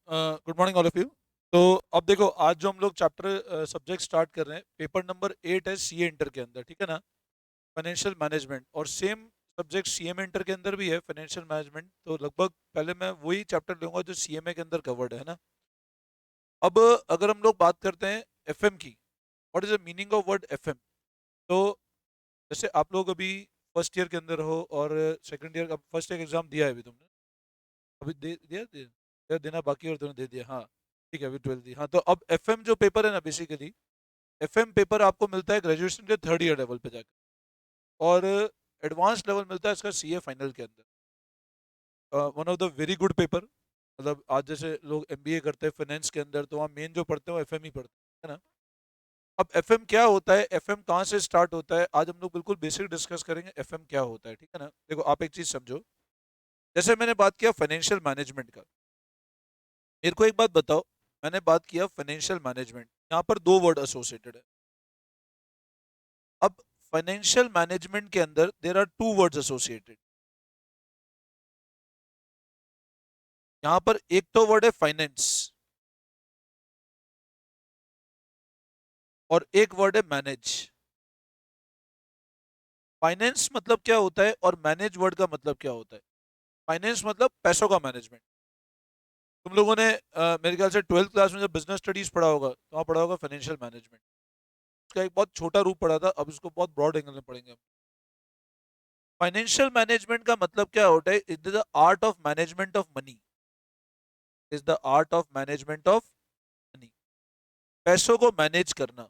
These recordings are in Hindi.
Good morning all of you. तो अब देखो, आज जो हम लोग चैप्टर सब्जेक्ट स्टार्ट कर रहे हैं, पेपर नंबर 8 है सीए इंटर के अंदर, ठीक है ना। फाइनेंशियल मैनेजमेंट, और सेम सब्जेक्ट सीएमए इंटर के अंदर भी है, फाइनेंशियल मैनेजमेंट। तो लगभग पहले मैं वही चैप्टर लूंगा जो सीएमए के अंदर कवर्ड है ना। अब अगर हम लोग बात करते हैं एफएम की, what is the meaning of word FM. तो जैसे आप लोग अभी फर्स्ट ईयर के अंदर हो और सेकंड ईयर का फर्स्ट ईयर एग्जाम दिया है अभी तुमने, अभी दिया देना बाकी, और तुमने दे दिया, हाँ ठीक है, अभी 12 दी। हाँ, तो अब एफएम जो पेपर है ना, बेसिकली एफएम पेपर आपको मिलता है ग्रेजुएशन के थर्ड ईयर लेवल पे जाकर, और एडवांस लेवल मिलता है इसका सीए फाइनल के अंदर। One of the very good paper. मतलब आज जैसे लोग एमबीए करते हैं फाइनेंस के अंदर, तो वहाँ मेन जो पढ़ते हैं वो एफएम ही पढ़ते हैं ना। अब एफएम क्या होता है, एफएम कहाँ से स्टार्ट होता है, आज हम लोग बिल्कुल बेसिक डिस्कस करेंगे एफएम क्या होता है, ठीक है ना। देखो, आप एक चीज समझो, जैसे मैंने बात किया फाइनेंशियल मैनेजमेंट का। मेरे को एक बात बताओ, मैंने बात किया फाइनेंशियल मैनेजमेंट, यहाँ पर दो वर्ड एसोसिएटेड है। अब फाइनेंशियल मैनेजमेंट के अंदर there are two words associated. यहां पर एक तो वर्ड है फाइनेंस, और एक वर्ड है मैनेज। फाइनेंस मतलब क्या होता है और मैनेज वर्ड का मतलब क्या होता है। फाइनेंस मतलब पैसों का मैनेजमेंट। तुम लोगों ने मेरे ख्याल से ट्वेल्थ क्लास में जब बिजनेस स्टडीज पढ़ा होगा, तो वहाँ पढ़ा होगा फाइनेंशियल मैनेजमेंट। उसका एक बहुत छोटा रूप पढ़ा था, अब इसको बहुत ब्रॉड एंगल में पढ़ेंगे हम। फाइनेंशियल मैनेजमेंट का मतलब क्या होता है, it is the art of management of money. Is the art of management of money. पैसों को मैनेज करना,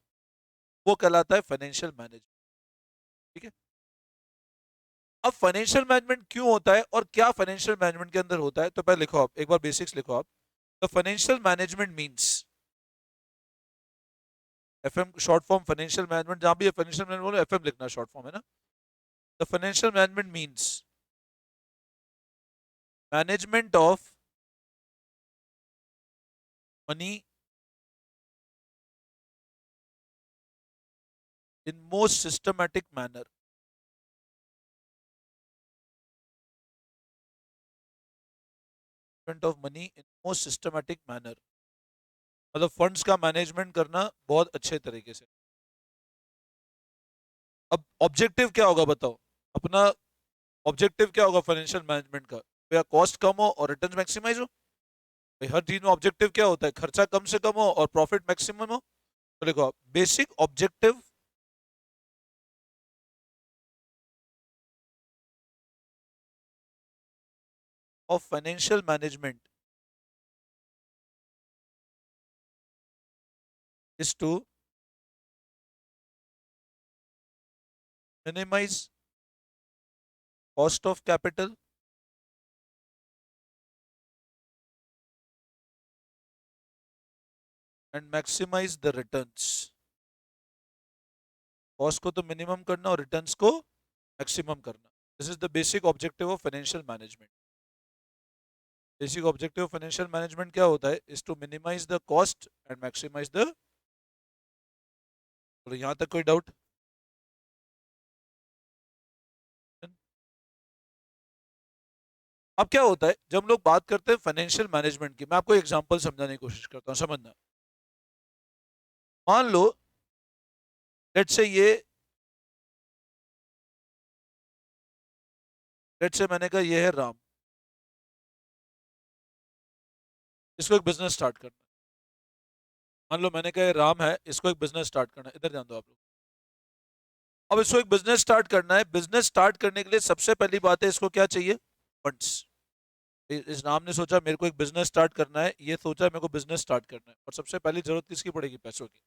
वो कहलाता है फाइनेंशियल मैनेजमेंट, ठीक है। अब फाइनेंशियल मैनेजमेंट क्यों होता है और क्या फाइनेंशियल मैनेजमेंट के अंदर होता है, तो पहले लिखो, आप एक बार बेसिक्स लिखो आप। The financial management means, FM short form financial management, जहां भी फाइनेंशियल मैनेजमेंट बोलो एफएम लिखना शॉर्ट फॉर्म है ना। The financial management means management of money in most systematic manner. Management of money in most systematic manner, मतलब फंड्स का मैनेजमेंट करना बहुत अच्छे तरीके से। अब ऑब्जेक्टिव क्या होगा बताओ, अपना ऑब्जेक्टिव क्या होगा फाइनेंशियल मैनेजमेंट का, या कॉस्ट कम हो और रिटर्न मैक्सिमाइज हो। भाई हर चीज में ऑब्जेक्टिव क्या होता है, खर्चा कम से कम हो और प्रॉफिट मैक्सिमम हो। तो देखो, basic objective of financial management is to minimize cost of capital and maximize the returns. Cost को तो मिनिमम करना और रिटर्न्स को मैक्सिमम करना, this is the basic objective of financial management. Basic objective of financial management क्या होता है, is to minimize the cost and maximize the. तो यहां तक कोई डाउट। अब क्या होता है जब हम लोग बात करते हैं फाइनेंशियल मैनेजमेंट की, मैं आपको एग्जांपल समझाने की कोशिश करता हूं, समझना। मान लो, ये लेट से मैंने कहा ये है राम, इसको एक बिजनेस स्टार्ट करना है। मान लो मैंने कहा ये राम है, इसको एक बिजनेस स्टार्ट करना है, इधर ध्यान दो आप लोग। अब इसको एक बिजनेस स्टार्ट करना है, बिजनेस स्टार्ट करने के लिए सबसे पहली बात है, इसको क्या चाहिए, फंड्स। इस राम ने सोचा मेरे को एक बिजनेस स्टार्ट करना है, ये सोचा मेरे को बिजनेस स्टार्ट करना है, और सबसे पहली जरूरत किसकी पड़ेगी, पैसों की।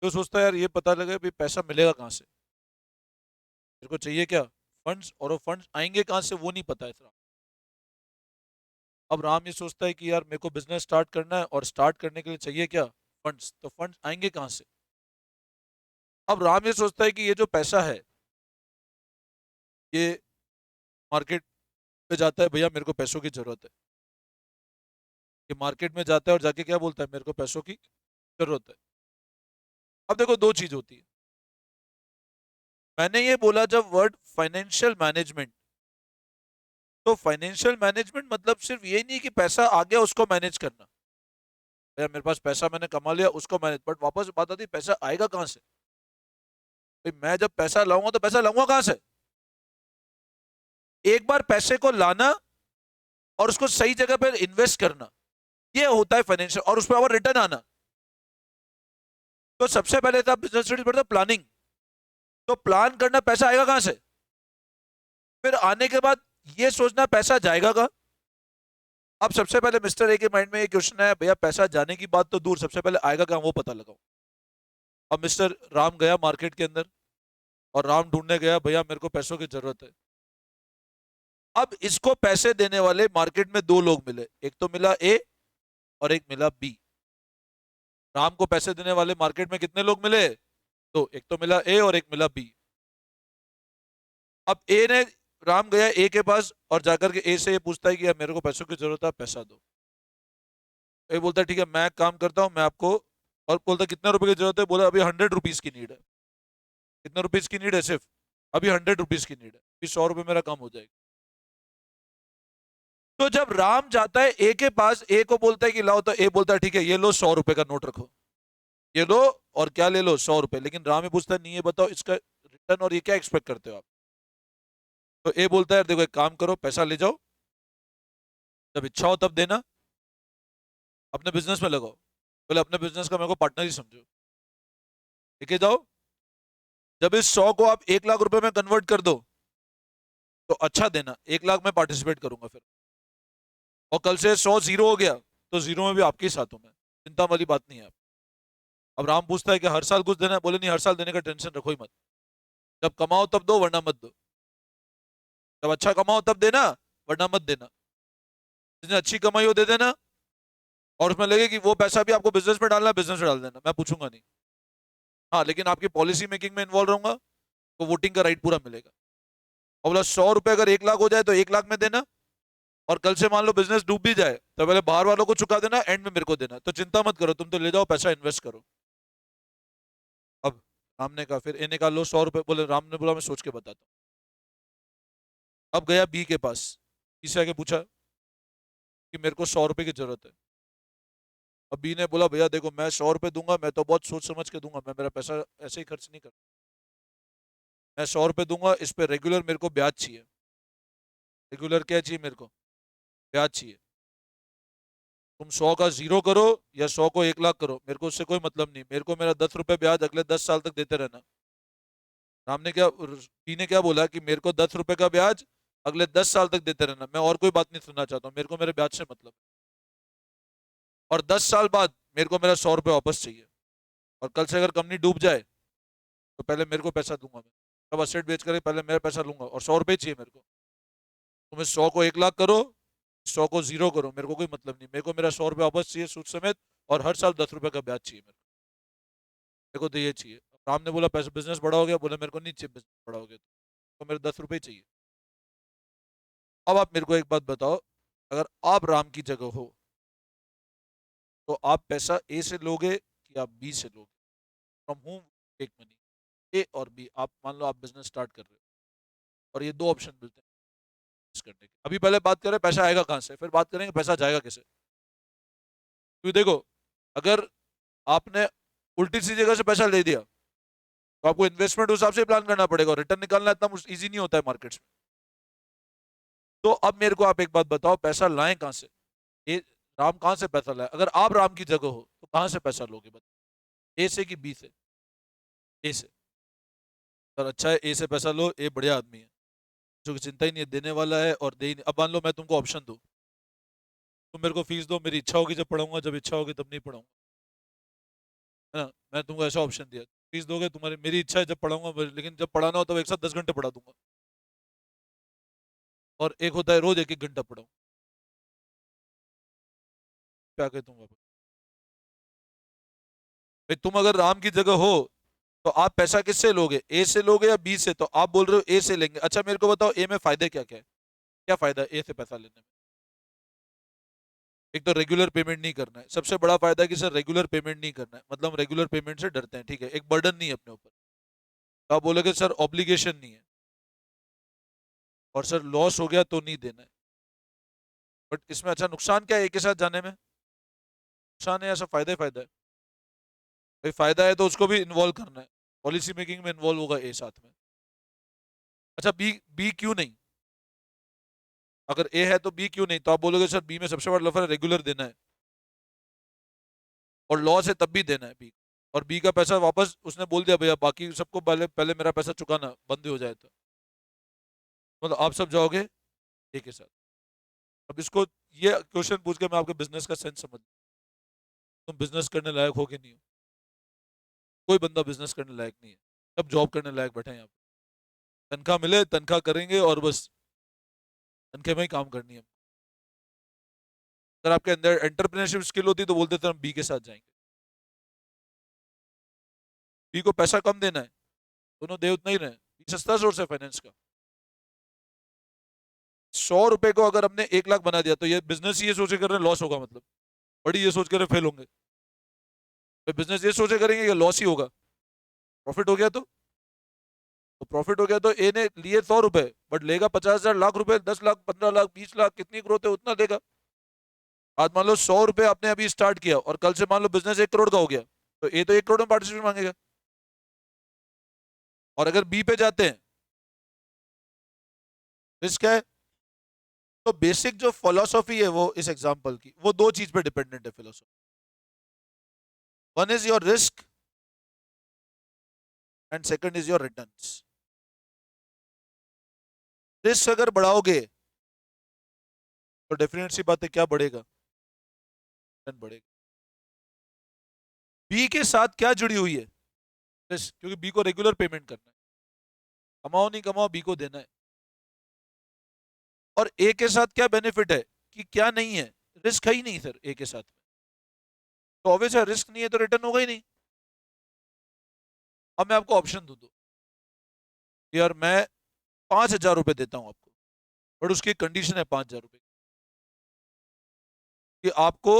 तो सोचता है यार ये पता लगे भी पैसा मिलेगा कहाँ से, मेरे को चाहिए क्या, फंड्स, और वो फंड्स आएंगे कहाँ से वो नहीं पता है इतना। अब राम ये सोचता है कि यार मेरे को बिजनेस स्टार्ट करना है, और स्टार्ट करने के लिए चाहिए क्या, फंड्स। तो फंड्स आएंगे कहाँ से। अब राम ये सोचता है कि ये जो पैसा है, ये मार्केट पे जाता है, भैया मेरे को पैसों की जरूरत है। ये मार्केट में जाता है और जाके क्या बोलता है, मेरे को पैसों की जरूरत है। अब देखो, दो चीज होती है। मैंने ये बोला जब वर्ड फाइनेंशियल मैनेजमेंट, तो फाइनेंशियल मैनेजमेंट मतलब सिर्फ ये नहीं कि पैसा आ गया उसको मैनेज करना, भैया मेरे पास पैसा मैंने कमा लिया उसको मैनेज, बट वापस बात आती है पैसा आएगा कहाँ से? भाई मैं जब पैसा लाऊंगा तो पैसा लाऊंगा कहाँ से? एक बार पैसे को लाना और उसको सही जगह पर इन्वेस्ट करना, ये होता है फाइनेंशियल, और उस पर और रिटर्न आना। तो सबसे पहले तो बिजनेस स्टडीज पढ़ते प्लानिंग, तो प्लान करना पैसा आएगा कहां से, फिर आने के बाद ये सोचना पैसा जाएगा कहां। अब सबसे पहले मिस्टर ए के माइंड में ये क्वेश्चन है, भैया पैसा जाने की बात तो दूर, सबसे पहले आएगा कहां वो पता लगाओ। अब मिस्टर राम गया मार्केट के अंदर और राम ढूंढने गया, भैया मेरे को पैसों की जरूरत है। अब इसको पैसे देने वाले मार्केट में दो लोग मिले, एक तो मिला ए और एक मिला बी। राम को पैसे देने वाले मार्केट में कितने लोग मिले? दो, एक तो मिला ए और एक मिला बी। अब ए ने, राम गया ए के पास और जाकर के ए से ये पूछता है कि यार मेरे को पैसों की जरूरत है, पैसा दो। ए बोलता है ठीक है मैं काम करता हूँ मैं आपको, और बोलता है कितने रुपए की जरूरत है, बोला अभी 100 रुपीज की नीड है। कितने रुपीज की नीड है? सिर्फ अभी 100 रुपीज की नीड है, अभी 100 रुपए मेरा काम हो जाएगा। तो जब राम जाता है ए के पास, ए को बोलता है कि लाओ, तो ए बोलता है ठीक है ये लो 100 रुपए का नोट रखो, ये लो, और क्या ले लो? 100 रुपए। लेकिन राम ये पूछता है नहीं ये बताओ इसका रिटर्न और ये क्या एक्सपेक्ट करते हो आप? तो ए बोलता है देखो एक काम करो पैसा ले जाओ, जब इच्छा हो तब देना, अपने बिजनेस में लगाओ। बोले अपने बिजनेस का मेरे को पार्टनर ही समझो, लेके जाओ, जब इस 100 को आप 1 लाख रुपए में कन्वर्ट कर दो तो अच्छा देना, 1 लाख में पार्टिसिपेट करूंगा फिर, और कल से 100 जीरो हो गया तो जीरो में भी आपके ही साथ हूं मैं, चिंता वाली बात नहीं है आप। अब राम पूछता है कि हर साल कुछ देना है? बोले नहीं हर साल देने का टेंशन रखो ही मत, जब कमाओ तब दो वरना मत दो, जब अच्छा कमाओ तब देना वरना मत देना, जिसने अच्छी कमाई हो दे देना, और उसमें लगे कि वो पैसा भी आपको बिजनेस में डालना है बिजनेस में डाल देना, मैं पूछूंगा नहीं। हाँ लेकिन आपकी पॉलिसी मेकिंग में इन्वॉल्व रहूंगा तो वोटिंग का राइट पूरा मिलेगा। और बोला 100 रुपए अगर 1 लाख हो जाए तो 1 लाख में देना, और कल से मान लो बिजनेस डूब भी जाए तो पहले बाहर वालों को चुका देना, एंड में मेरे को देना, तो चिंता मत करो तुम तो ले जाओ पैसा इन्वेस्ट करो। अब राम ने कहा, फिर ए ने कहा लो 100 रुपए, बोले राम ने बोला मैं सोच के बताता हूँ। अब गया बी के पास, बी से आके पूछा कि मेरे को 100 रुपए की जरूरत है। अब बी ने बोला भैया देखो मैं 100 रुपए दूंगा, मैं तो बहुत सोच समझ के दूंगा, मैं मेरा पैसा ऐसे ही खर्च नहीं करता, मैं 100 रुपए दूंगा, इस पे रेगुलर मेरे को ब्याज चाहिए। रेगुलर क्या चाहिए मेरे को? ब्याज चाहिए। तुम 100 का जीरो करो या 100 को 1 लाख करो, मेरे को उससे कोई मतलब नहीं, मेरे को मेरा 10 रुपए ब्याज अगले 10 साल तक देते रहना। राम ने क्या, बी ने क्या बोला कि मेरे को 10 रुपए का ब्याज अगले 10 साल तक देते रहना, मैं और कोई बात नहीं सुनना चाहता हूँ, मेरे को मेरे ब्याज से मतलब, और 10 साल बाद मेरे को मेरा 100 रुपए वापस चाहिए, और कल से अगर कंपनी डूब जाए तो पहले मेरे को पैसा दूंगा मैं, तब असेट बेच कर पहले मेरा पैसा लूंगा, और 100 रुपए चाहिए मेरे को। तुम्हें 100 को 1 लाख करो, 100 को जीरो करो, मेरे को कोई मतलब नहीं, मेरे को मेरा 100 रुपए वापस चाहिए सूद समेत, और हर साल 10 रुपए का ब्याज चाहिए मेरे को तो ये चाहिए। राम ने बोला पैसा बिजनेस बड़ा हो गया, बोले मेरे को नहीं चाहिए बिजनेस बड़ा हो गया, तो मेरे 10 रुपए ही चाहिए। अब आप मेरे को एक बात बताओ, अगर आप राम की जगह हो तो आप पैसा ए से लोगे कि आप बी से लोगे? फ्रॉम होम टेक मनी, ए और बी, आप मान लो आप बिजनेस स्टार्ट कर रहे हो और ये दो ऑप्शन मिलते हैं करने के। अभी पहले बात करें पैसा आएगा कहां से, फिर बात करेंगे पैसा जाएगा कैसे। क्योंकि देखो अगर आपने उल्टी सी जगह से पैसा ले दिया तो आपको इन्वेस्टमेंट उस हिसाब से प्लान करना पड़ेगा, रिटर्न निकालना इतना इजी नहीं होता है मार्केट्स में। तो अब मेरे को आप एक बात बताओ, पैसा लाएं कहां से? ये राम कहां से पैसा लाए? अगर आप राम की जगह हो तो कहां से पैसा लोगे बताओ, ए से कि बी से? ए से। सर अच्छा है ए से पैसा लो, ए बढ़िया आदमी है जो कि चिंता ही नहीं है, देने वाला है और दे ही नहीं। अब मान लो मैं तुमको ऑप्शन दूं, तुम मेरे को फीस दो, मेरी इच्छा होगी जब पढ़ाऊंगा, जब इच्छा होगी तब नहीं पढ़ाऊंगा, है ना? मैं तुमको ऐसा ऑप्शन दिया, फीस दोगे, तुम्हारी मेरी इच्छा है जब पढ़ाऊंगा, लेकिन जब पढ़ाना हो तब एक साथ 10 घंटे पढ़ा दूंगा, और एक होता है रोज एक एक घंटा पढ़ाऊं। क्या कहते तुम वापस? भाई तुम अगर राम की जगह हो तो आप पैसा किससे लोगे, ए से लोगे या बी से? तो आप बोल रहे हो ए से लेंगे। अच्छा मेरे को बताओ ए में फायदे क्या क्या है, क्या फायदा है ए से पैसा लेने में? एक तो रेगुलर पेमेंट नहीं करना है, सबसे बड़ा फायदा है कि सर रेगुलर पेमेंट नहीं करना है, मतलब हम रेगुलर पेमेंट से डरते हैं, ठीक है, एक बर्डन नहीं है अपने ऊपर। तो आप बोलोगे सर ऑब्लिगेशन नहीं है, और सर लॉस हो गया तो नहीं देना है, बट इसमें अच्छा नुकसान क्या है एक के साथ जाने में? नुकसान है ऐसा, फायदा ही फायदा है। भाई फायदा है तो उसको भी इन्वॉल्व करना है, पॉलिसी मेकिंग में इन्वॉल्व होगा ए साथ में। अच्छा बी, बी क्यों नहीं? अगर ए है तो बी क्यों नहीं? तो आप बोलोगे सर बी में सबसे बड़ा लफड़ा रेगुलर देना है, और लॉस है तब भी देना है बी। और बी का पैसा वापस उसने बोल दिया भैया बाकी सबको पहले पहले मेरा पैसा चुकाना बंद हो जाए तो मतलब आप सब जाओगे ए के साथ। अब इसको ये क्वेश्चन पूछ के मैं आपके बिजनेस का सेंस समझ, तुम बिजनेस करने लायक हो कि नहीं हो? कोई बंदा बिजनेस करने लायक नहीं है, सब जॉब करने लायक बैठे हैं यहाँ पे। तनख्वाह मिले तनख्वाह करेंगे और बस तनख्वाह में ही काम करनी है। अगर आपके अंदर एंटरप्रेन्योरशिप स्किल होती तो बोलते थे हम बी के साथ जाएंगे। बी को पैसा कम देना है, दोनों दे उतना ही रहे, बी सस्ता सोर्स है फाइनेंस का। 100 रुपए को अगर हमने 1 लाख बना दिया तो ये बिजनेस ये सोच के कर रहे हैं लॉस होगा, मतलब बड़ी ये सोच कर फेल होंगे। तो बिजनेस ये सोचे करेंगे कि लॉस ही होगा, प्रॉफिट हो गया तो प्रॉफिट हो गया तो ए ने लिए 100 रुपए बट लेगा 50,000, लाख रुपए, 10 लाख, 15 लाख, 20 लाख, कितनी ग्रोथ है उतना देगा। आज मान लो 100 रुपए आपने अभी स्टार्ट किया और कल से मान लो बिजनेस 1 करोड़ का हो गया, तो ए तो 1 करोड़ में पार्टिसिपेट मांगेगा। और अगर बी पे जाते हैं, रिस्क है। तो बेसिक जो फिलोसॉफी है वो इस एग्जांपल की, वो दो चीज पे डिपेंडेंट है philosophy. One is your risk and second is your returns. Risk अगर बढ़ाओगे तो डेफिनेट सी बात है क्या बढ़ेगा? रिटर्न बढ़ेगा। बी के साथ क्या जुड़ी हुई है? रिस्क, क्योंकि बी को रेगुलर पेमेंट करना है, कमाओ नहीं कमाओ बी को देना है। और ए के साथ क्या बेनिफिट है कि क्या नहीं है? रिस्क है ही नहीं सर ए के साथ में, तो ऑब्वियस है रिस्क नहीं है तो रिटर्न होगा ही नहीं। अब मैं आपको ऑप्शन दूं तो यार मैं 5,000 रुपए देता हूं आपको, बट उसकी कंडीशन है 5,000 रुपए कि आपको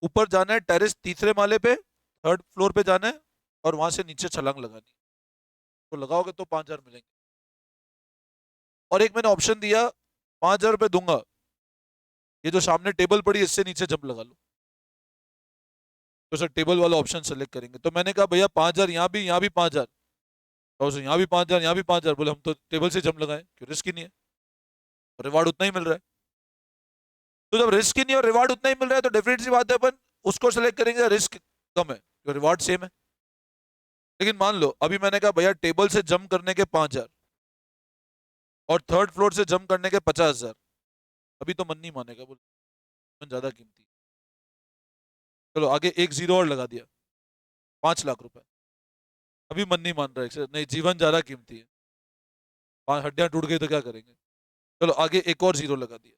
ऊपर जाना है, टेरेस तीसरे माले पे, 3rd फ्लोर पे जाना है और वहां से नीचे छलांग लगानी है। तो लगाओगे तो 5,000 मिलेंगे। और एक मैंने ऑप्शन दिया, 5,000 रुपए दूंगा, ये जो सामने टेबल पड़ी है, इससे नीचे जंप लगा लो। तो सर टेबल वाला ऑप्शन सेलेक्ट करेंगे, तो मैंने कहा भैया 5,000 यहाँ भी 5,000, और यहाँ भी 5,000 यहाँ भी 5,000, बोले हम तो टेबल से जंप लगाए, क्यों रिस्क ही नहीं है, रिवार्ड उतना ही मिल रहा है। तो जब रिस्क ही नहीं और रिवार्ड उतना ही मिल रहा है तो डेफिनेट सी बात है अपन उसको सेलेक्ट करेंगे, रिस्क कम है तो रिवार्ड सेम है। लेकिन मान लो अभी मैंने कहा भैया टेबल से जंप करने के 5,000 और 3rd फ्लोर से जंप करने के 50,000, अभी तो मन नहीं मानेगा, बोल मन ज्यादा कीमती। चलो आगे एक जीरो और लगा दिया, 5 लाख रुपए, अभी मन नहीं मान रहा है, नहीं जीवन ज्यादा कीमती है, 5 हड्डियां टूट गई तो क्या करेंगे। चलो आगे एक और जीरो लगा दिया,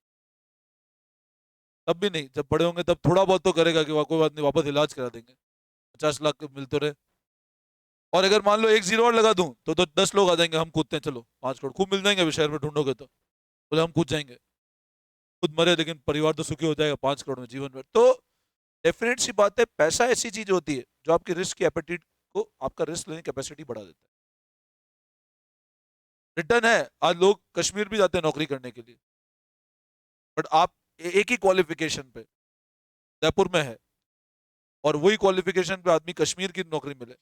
तब भी नहीं, जब बड़े होंगे तब थोड़ा बहुत तो करेगा कि कोई बात नहीं वापस इलाज करा देंगे, 50 लाख मिलते रहे। और अगर मान लो एक जीरो और लगा दूं तो 10 लोग आ जाएंगे, हम कूदते हैं चलो 5 करोड़ खूब मिल जाएंगे अभी शहर में ढूंढोगे तो, बोले हम कूद जाएंगे, खुद मरे लेकिन परिवार तो सुखी हो जाएगा 5 करोड़ में जीवन भर। तो डेफिनेट सी बात है पैसा ऐसी चीज होती है जो आपकी रिस्क की एपेटाइट को, आपका रिस्क लेने की कैपेसिटी बढ़ा देता है। रिटर्न है, आज लोग कश्मीर भी जाते हैं नौकरी करने के लिए, बट आप एक ही क्वालिफिकेशन पे जयपुर में है और वही क्वालिफिकेशन पे आदमी कश्मीर की नौकरी मिले,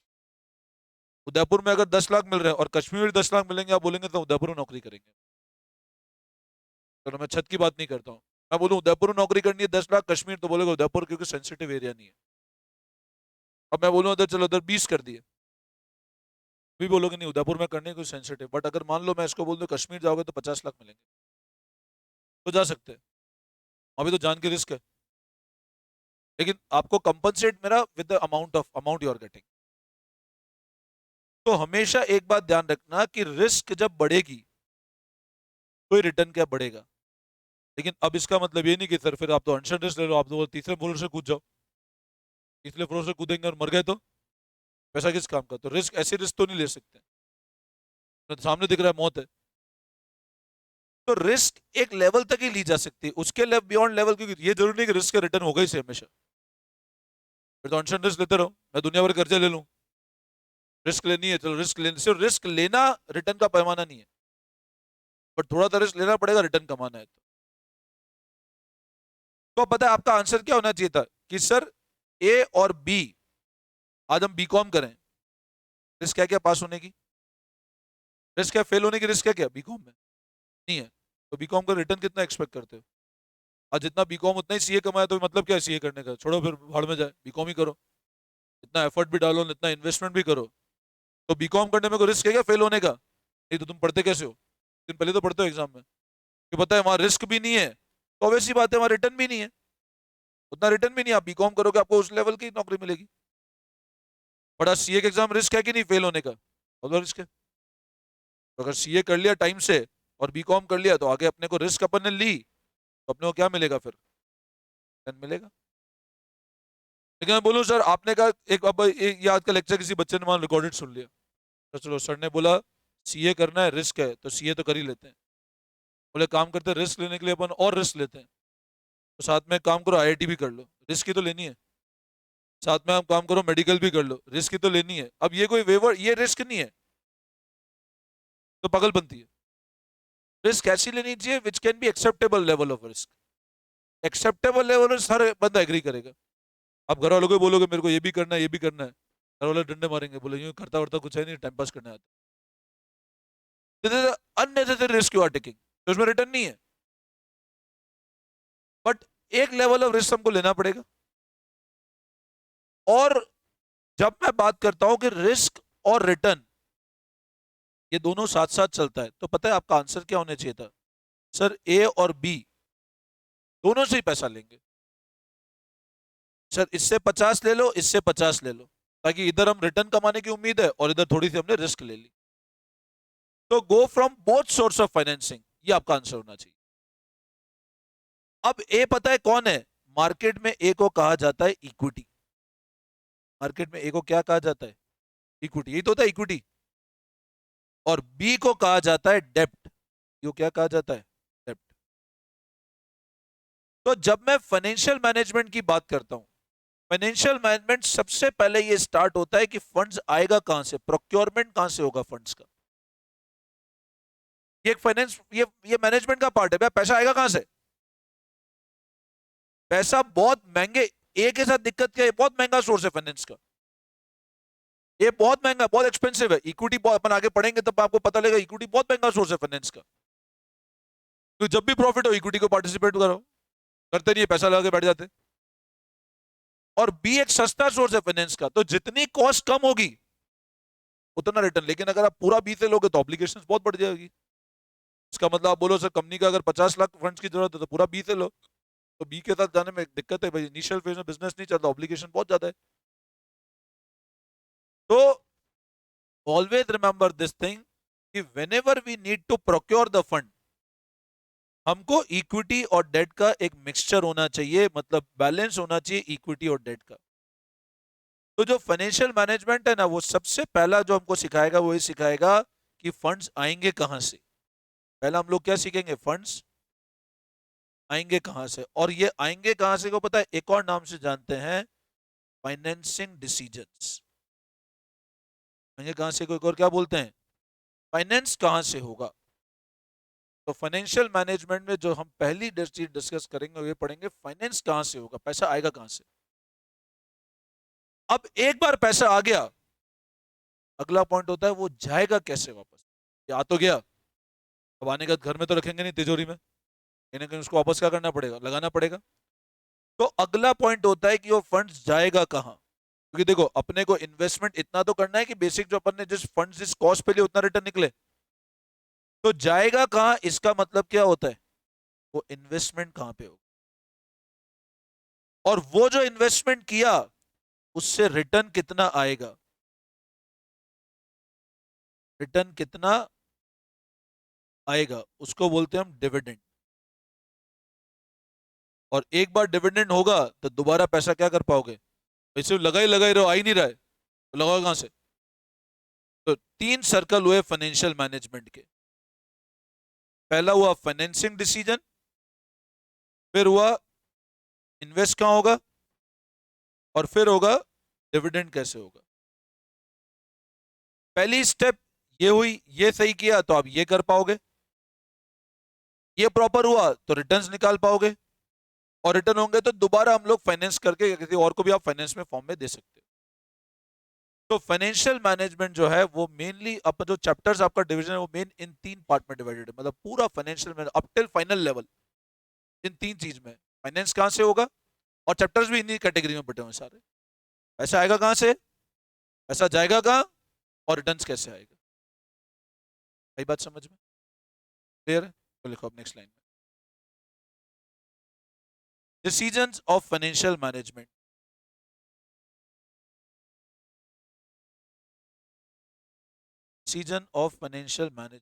उदयपुर में अगर 10 लाख मिल रहे हैं और कश्मीर में 10 लाख मिलेंगे, आप बोलेंगे तो उदयपुर में नौकरी करेंगे। चलो मैं छत की बात नहीं करता हूँ, मैं बोलूँ उदयपुर में नौकरी करनी है 10 लाख, कश्मीर, तो बोलेगा उदयपुर क्योंकि सेंसिटिव एरिया नहीं है। अब मैं बोलूँ उधर चलो उधर 20 कर दिए, भी बोलोगे नहीं उदयपुर में करने कोई सेंसिटिव, बट अगर मान लो मैं इसको बोल दूं कश्मीर जाओगे तो 50 लाख मिलेंगे, तो जा सकते हैं, अभी तो जान के रिस्क है, लेकिन आपको कंपनसेट मेरा with the amount you are getting. तो हमेशा एक बात ध्यान रखना कि रिस्क जब बढ़ेगी तो रिटर्न क्या बढ़ेगा। लेकिन अब इसका मतलब ये नहीं कि सर फिर आप तो अनशन रिस्क ले लो, आप तो तीसरे फ्लोर से कूद जाओ, तीसरे फ्लोर से कूदेंगे और मर गए तो पैसा किस काम का। तो रिस्क, ऐसे रिस्क तो नहीं ले सकते, तो सामने दिख रहा है मौत है। तो रिस्क एक लेवल तक ही ली जा सकती है, उसके बियॉन्ड लेवल, क्योंकि ये जरूरी नहीं कि रिस्क का रिटर्न होगा ही से हमेशा, फिर तो अनशन रिस्क लेते रहो, मैं दुनिया भर कर्जे ले लूं, रिस्क लेनी है चलो रिस्क लेने, सिर्फ रिस्क लेना रिटर्न का पैमाना नहीं है, बट थोड़ा सा रिस्क लेना पड़ेगा रिटर्न कमाना है तो। तो पता है आपका आंसर क्या होना चाहिए था कि सर ए और बी, आज हम बीकॉम करें, रिस्क है क्या पास होने की, रिस्क है फेल होने की, रिस्क है क्या बीकॉम में, नहीं है। तो बीकॉम का रिटर्न कितना एक्सपेक्ट करते हो? आज जितना बीकॉम उतना ही सीए कमाया, तो मतलब क्या है सीए करने का, छोड़ो फिर भाड़ में जाए, बीकॉम ही करो। इतना एफर्ट भी डालो, इतना इन्वेस्टमेंट भी करो। तो बीकॉम करने में कोई रिस्क है क्या फेल होने का? नहीं तो तुम पढ़ते कैसे हो? दिन पहले तो पढ़ते हो एग्जाम में कि पता है वहां रिस्क भी नहीं है, तो ऑब्वियसली बात है वहां रिटर्न भी नहीं है, उतना रिटर्न भी नहीं। आप बीकॉम करोगे आपको उस लेवल की नौकरी मिलेगी। बड़ा सीए का एग्जाम रिस्क है कि नहीं फेल होने का? बहुत बड़ा रिस्क है। तो अगर सीए कर लिया टाइम से और बीकॉम कर लिया, तो आगे अपने को रिस्क अपन ने ली, तो अपने को क्या मिलेगा फिर? रिटर्न मिलेगा। लेकिन मैं बोलूँ सर, आपने कहा एक, अब ये आज का लेक्चर किसी बच्चे ने मान रिकॉर्डेड सुन लिया, तो चलो सर ने बोला सीए करना है, रिस्क है, तो सीए तो कर ही लेते हैं। बोले काम करते हैं रिस्क लेने के लिए अपन और रिस्क लेते हैं, तो साथ में काम करो आईआईटी भी कर लो, रिस्क ही तो लेनी है। साथ में आप काम करो मेडिकल भी कर लो, रिस्क ही तो लेनी है। अब ये कोई वेवर, ये रिस्क नहीं है, तो पागलपंती है। रिस्क ऐसी लेनी चाहिए which can be acceptable level of risk. Acceptable level हर बंदा एग्री करेगा। आप घर वालों को बोलोगे मेरे को ये भी करना है, ये भी करना है, घर वाले डंडे मारेंगे, बोले यूं करता वर्ता कुछ है नहीं, टाइम पास करने आता। Unnecessary risk you are taking, तो उसमें रिटर्न नहीं है। बट एक लेवल ऑफ रिस्क हमको लेना पड़ेगा। और जब मैं बात करता हूं कि रिस्क और रिटर्न ये दोनों साथ साथ चलता है, तो पता है आपका आंसर क्या होना चाहिए था? सर ए और बी दोनों से ही पैसा लेंगे। सर इससे 50 ले लो, इससे 50 ले लो, ताकि इधर हम रिटर्न कमाने की उम्मीद है और इधर थोड़ी सी हमने रिस्क ले ली। तो go from both source of financing, ये आपका आंसर होना चाहिए। अब ए पता है कौन है? मार्केट में ए को कहा जाता है इक्विटी। मार्केट में ए को क्या कहा जाता है? इक्विटी, यही तो होता है इक्विटी। और बी को कहा जाता है डेप्ट। ये क्या कहा जाता है? डेप्ट। तो जब मैं फाइनेंशियल मैनेजमेंट की बात करता हूं, फाइनेंशियल मैनेजमेंट सबसे पहले ये स्टार्ट होता है कि फंड्स आएगा कहां से, प्रोक्योरमेंट कहां से होगा फंड्स का। ये एक फाइनेंस, ये मैनेजमेंट का पार्ट है भैया। पैसा आएगा कहां से? पैसा बहुत महंगे, ए के साथ दिक्कत क्या है, बहुत महंगा सोर्स है फाइनेंस का। ये बहुत महंगा, बहुत एक्सपेंसिव है। इक्विटी अपन आगे पढ़ेंगे तब आपको पता लगेगा, इक्विटी बहुत महंगा सोर्स है फाइनेंस का। तो जब भी प्रॉफिट हो इक्विटी को पार्टिसिपेट करो, करते नहीं है, पैसा लगा के बैठ जाते। और बी एक सस्ता सोर्स है फाइनेंस का, तो जितनी कॉस्ट कम होगी उतना रिटर्न। लेकिन अगर आप पूरा बी से लोगे तो ऑब्लिगेशंस बहुत बढ़ जाएगी। इसका मतलब आप बोलो सर कंपनी का अगर 50 लाख फंड्स की जरूरत है तो पूरा बी से लो, तो बी के साथ जाने में दिक्कत है भाई, इनिशियल फेज में बिजनेस नहीं चलता, ऑब्लिगेशन बहुत ज्यादा है। तो ऑलवेज रिमेंबर दिस थिंग कि whenever we need to procure the fund, हमको इक्विटी और डेट का एक मिक्सचर होना चाहिए, मतलब बैलेंस होना चाहिए इक्विटी और डेट का। तो जो फाइनेंशियल मैनेजमेंट है ना, वो सबसे पहला जो हमको सिखाएगा वो ये सिखाएगा कि फंड्स आएंगे कहां से। पहला हम लोग क्या सीखेंगे? फंड्स आएंगे कहां से। और ये आएंगे कहां से को पता है, एक और नाम से जानते हैं, फाइनेंसिंग डिसीजंस। आएंगे कहां से को एक और क्या बोलते हैं? फाइनेंस कहां से होगा। तो फाइनेंशियल मैनेजमेंट में जो हम पहली चीज डिस्कस करेंगे वो ये पढ़ेंगे, फाइनेंस कहां से होगा, पैसा आएगा कहां से। अब एक बार पैसा आ गया, अगला पॉइंट होता है वो जाएगा कैसे वापस। ये आ तो गया, अब आने का घर में तो रखेंगे नहीं तिजोरी में, कहीं ना कहीं उसको वापस क्या करना पड़ेगा, लगाना पड़ेगा। तो अगला पॉइंट होता है कि वो फंड्स जाएगा कहां। क्योंकि देखो अपने को इन्वेस्टमेंट इतना तो करना है कि बेसिक जो अपन ने जिस फंड्स जिस कॉस्ट पे लिए उतना रिटर्न निकले। तो जाएगा कहां, इसका मतलब क्या होता है, वो इन्वेस्टमेंट कहां पे होगा, और वो जो इन्वेस्टमेंट किया उससे रिटर्न कितना आएगा, रिटर्न कितना आएगा, उसको बोलते हैं हम डिविडेंड। और एक बार डिविडेंड होगा तो दोबारा पैसा क्या कर पाओगे, वैसे लगा ही रहो, आ ही नहीं रहा है तो लगाओ कहां से। तो तीन सर्कल हुए फाइनेंशियल मैनेजमेंट के। पहला हुआ फाइनेंसिंग डिसीजन, फिर हुआ इन्वेस्ट कहां होगा, और फिर होगा डिविडेंड कैसे होगा। पहली स्टेप ये हुई, ये सही किया तो आप ये कर पाओगे, ये प्रॉपर हुआ तो रिटर्न्स निकाल पाओगे। और रिटर्न होंगे तो दोबारा हम लोग फाइनेंस करके या किसी और को भी आप फाइनेंस में फॉर्म में दे सकते हो। तो फाइनेंशियल मैनेजमेंट जो है वो मेनली अब जो चैप्टर्स आपका डिवीजन है वो मेन इन 3 पार्ट में डिवाइडेड है, मतलब पूरा financial manage up till final level in 3 चीज में। फाइनेंस कहाँ से होगा, और चैप्टर्स भी इन्हीं कैटेगरी में बटे हुए हैं सारे। पैसा आएगा कहाँ से, पैसा जाएगा कहाँ, और रिटर्न्स कैसे आएगा। सही बात समझ में क्लियर है? तो लिखो अब नेक्स्ट लाइन में, decisions of financial management. Decision of financial management,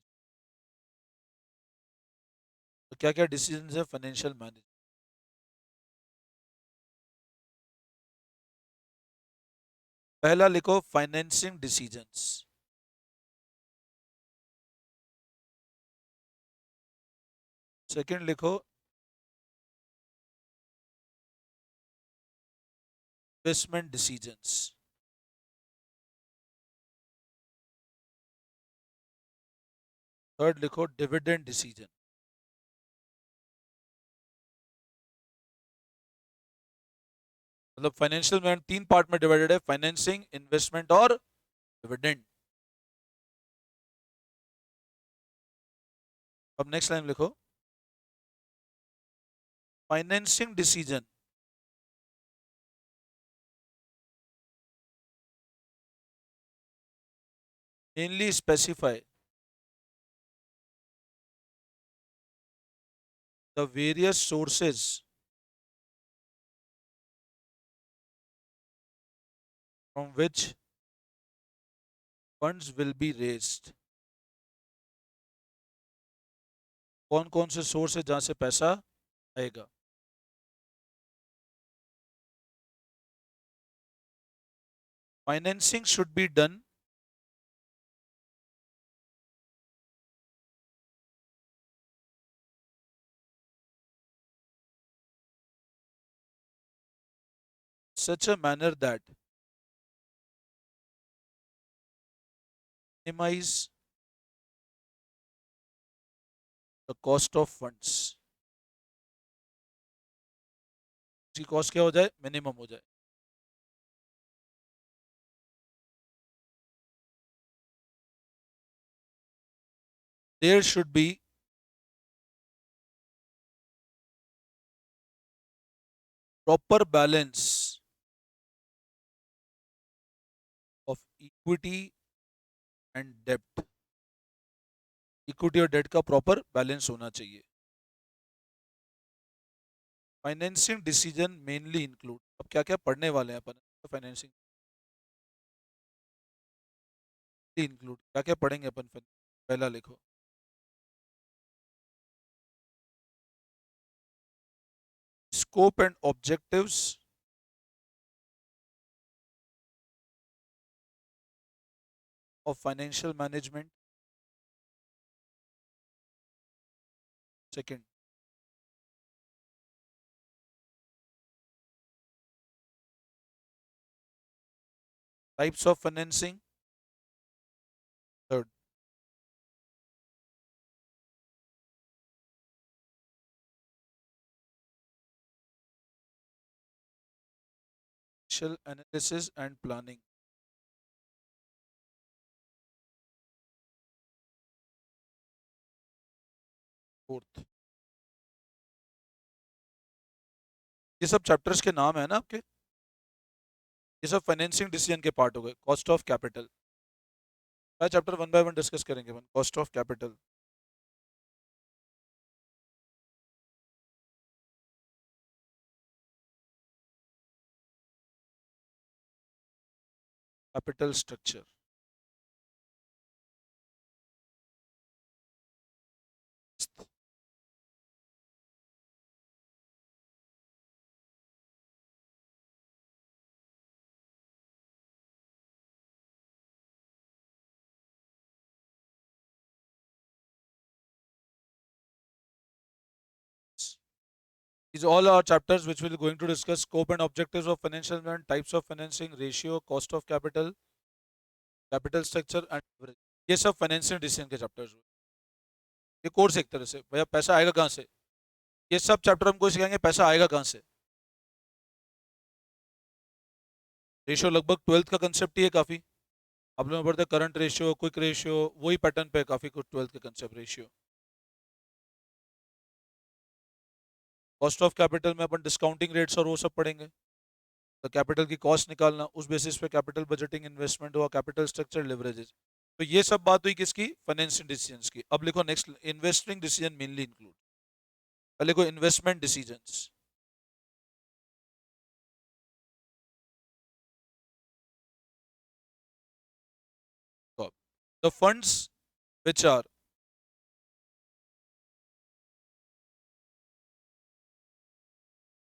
तो क्या क्या डिसीजन है फाइनेंशियल मैनेजमेंट। पहला लिखो फाइनेंसिंग डिसीजंस, सेकंड लिखो इन्वेस्टमेंट डिसीजंस, थर्ड लिखो डिविडेंड डिसीजन। मतलब फाइनेंशियल मैनेजमेंट 3 पार्ट में डिवाइडेड है, फाइनेंसिंग, इन्वेस्टमेंट और डिविडेंड। अब नेक्स्ट लाइन लिखो, financing decision mainly specify the various sources from which funds will be raised. कौन कौन से सोर्स है जहां से पैसा आएगा। Financing should be done such a manner that minimize the cost of funds। उसकी कॉस्ट क्या हो जाए, मिनिमम हो जाए। There should be proper balance of equity and डेब्ट। इक्विटी और डेट का प्रॉपर बैलेंस होना चाहिए। फाइनेंसिंग डिसीजन मेनली इंक्लूड, अब क्या क्या पढ़ने वाले हैं अपन फाइनेंसिंग इंक्लूड, क्या क्या पढ़ेंगे अपन। पहला लिखो scope and objectives of financial management. Second, types of financing. Third, analysis and planning. Fourth. ये सब चैप्टर्स के नाम है ना आपके, ये सब फाइनेंसिंग डिसीजन के पार्ट हो गए। कॉस्ट ऑफ कैपिटल का चैप्टर 1 बाय 1 डिस्कस करेंगे अपन। Cost of capital, capital structure. These all are chapters which will going to discuss scope and objectives of financial management, types of financing, ratio, cost of capital, capital structure and leverage। ये सब फाइनेंशियल डिसीजन के चैप्टर्स हुए। ये कोर्स एक तरह से, भैया पैसा आएगा कहाँ से, ये सब चैप्टर हमको सिखाएंगे पैसा आएगा कहाँ से। रेशियो लगभग 12th का कंसेप्ट ही है काफी। आप लोगों को पढ़ते हैं करंट रेशियो, क्विक रेशियो, वही पैटर्न पे है काफी कुछ 12th का concept ratio. Cost of capital में अपन डिस्काउंटिंग रेट्स और वो सब पढ़ेंगे। तो कैपिटल की कॉस्ट निकालना, उस बेसिस पे कैपिटल बजटिंग, इन्वेस्टमेंट हुआ, कैपिटल स्ट्रक्चर, लिवरेजेस। तो ये सब बात हुई किसकी, फाइनेंशियल डिसीजंस की। अब लिखो next, investing decision mainly include. पहले को investment decisions. The funds which are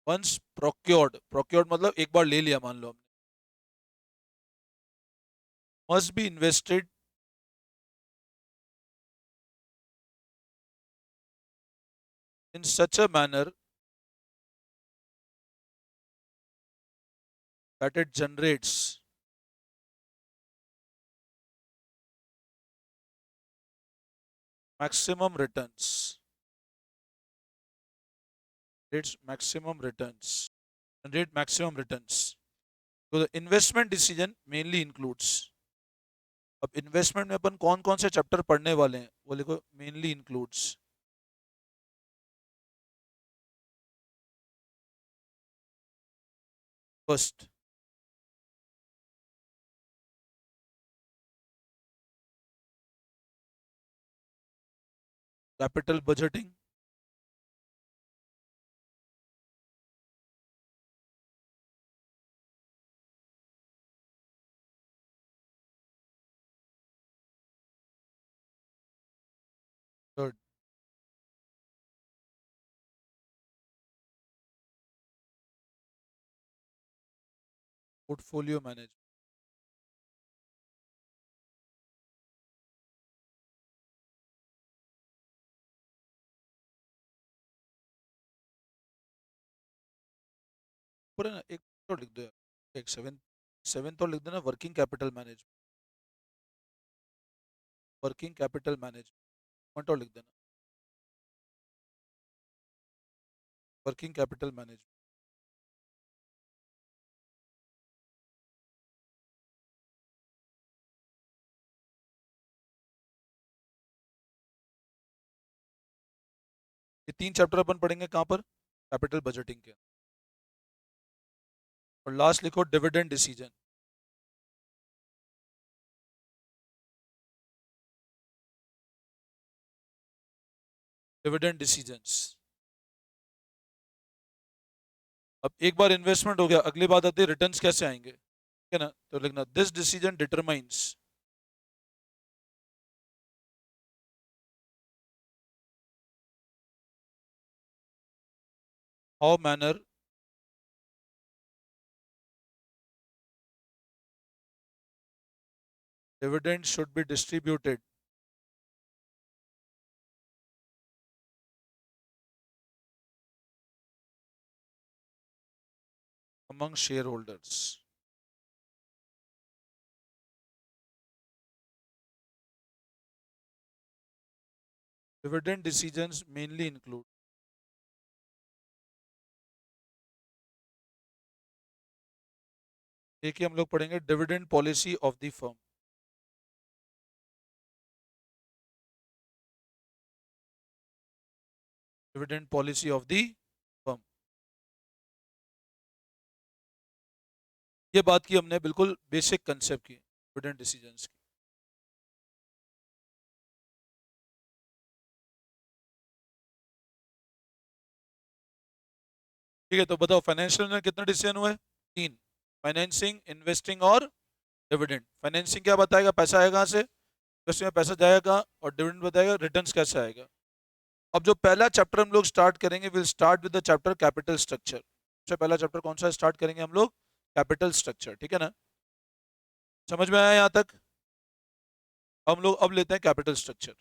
once procured, procured मतलब एक बार ले लिया मान लो हमने, must be invested in such a manner that it generates maximum returns. It's maximum returns. Generate maximum returns. So the investment decision mainly includes. अब इन्वेस्टमेंट में अपन कौन कौन से चैप्टर पढ़ने वाले हैं वो लिखो, mainly includes. First, capital budgeting. Third, portfolio manage. पूरा ना एक तो लिख दो यार, एक सेवन, सेवन तो लिख देना, working capital manage, working capital manage तो लिख देना, वर्किंग कैपिटल मैनेज। ये तीन चैप्टर अपन पढ़ेंगे कहाँ पर, कैपिटल बजटिंग के। और लास्ट लिखो डिविडेंड डिसीजन। Dividend decisions. अब एक बार इन्वेस्टमेंट हो गया, अगली बात आती है रिटर्न्स कैसे आएंगे, ठीक है ना। तो लिखना this decision determines how manner dividend should be distributed among shareholders. Dividend decisions mainly include, देखिए हम लोग पढ़ेंगे dividend policy of the firm. Dividend policy of the firm, ये बात की हमने बिल्कुल बेसिक कंसेप्ट की डिविडेंड डिसीजंस की। ठीक है, तो बताओ फाइनेंशियल में कितने डिसीजन हुए, तीन, फाइनेंसिंग, इन्वेस्टिंग और डिविडेंड। फाइनेंसिंग क्या बताएगा, पैसा आएगा कहाँ से, इन्वेस्टिंग में पैसा जाएगा, और डिविडेंड बताएगा रिटर्न्स कैसे आएगा। अब जो पहला चैप्टर हम लोग स्टार्ट करेंगे, will start with the chapter capital structure. सबसे पहला चैप्टर कौन सा स्टार्ट करेंगे हम लोग, कैपिटल स्ट्रक्चर, ठीक है ना। समझ में आया यहाँ तक। हम लोग अब लेते हैं कैपिटल स्ट्रक्चर।